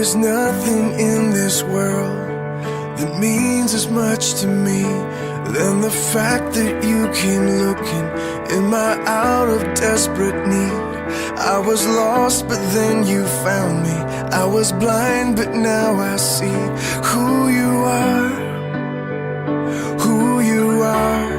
is nothing in this world that means as much to me than the fact that you came looking in my hour of desperate need. I was lost, but then you found me. I was blind, but now I see who you are, who you are.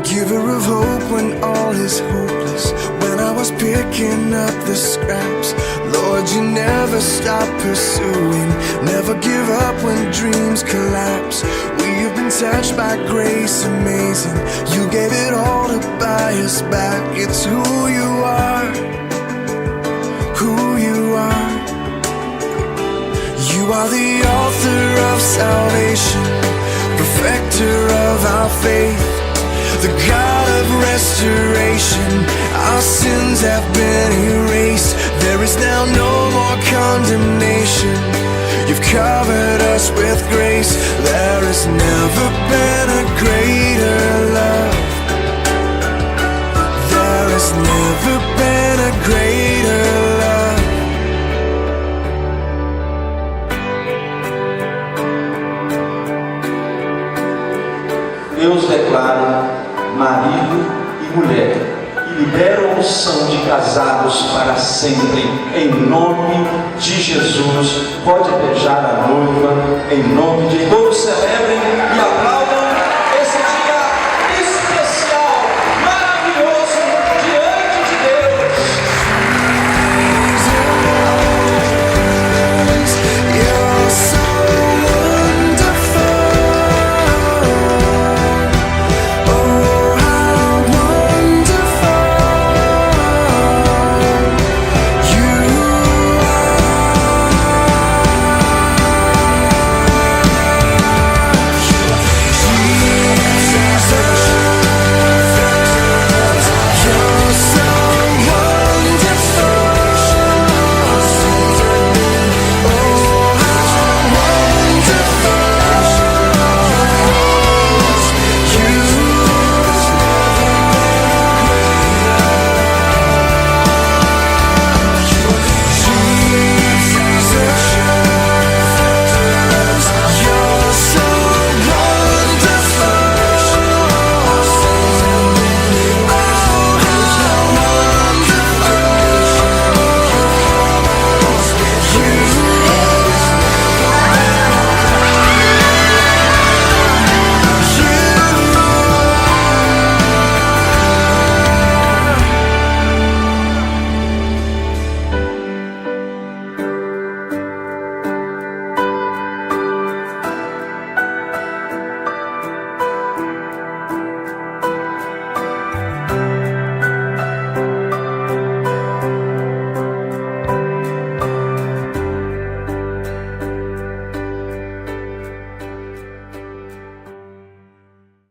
Giver of hope when all is hopeless. When I was picking up the scraps, Lord, you never stop pursuing. Never give up when dreams collapse. We've been touched by grace amazing. You gave it all to buy us back. It's who you are, who you are. You are the author of salvation, perfecter of our faith, the God of restoration. Our sins have been erased. There is now no more condemnation. You've covered us with grace. There has never been a greater love. There has never been a greater love. Deus declara marido e mulher e libera a unção de casados para sempre, em nome de Jesus. Pode beijar a noiva, em nome de todos celebrem.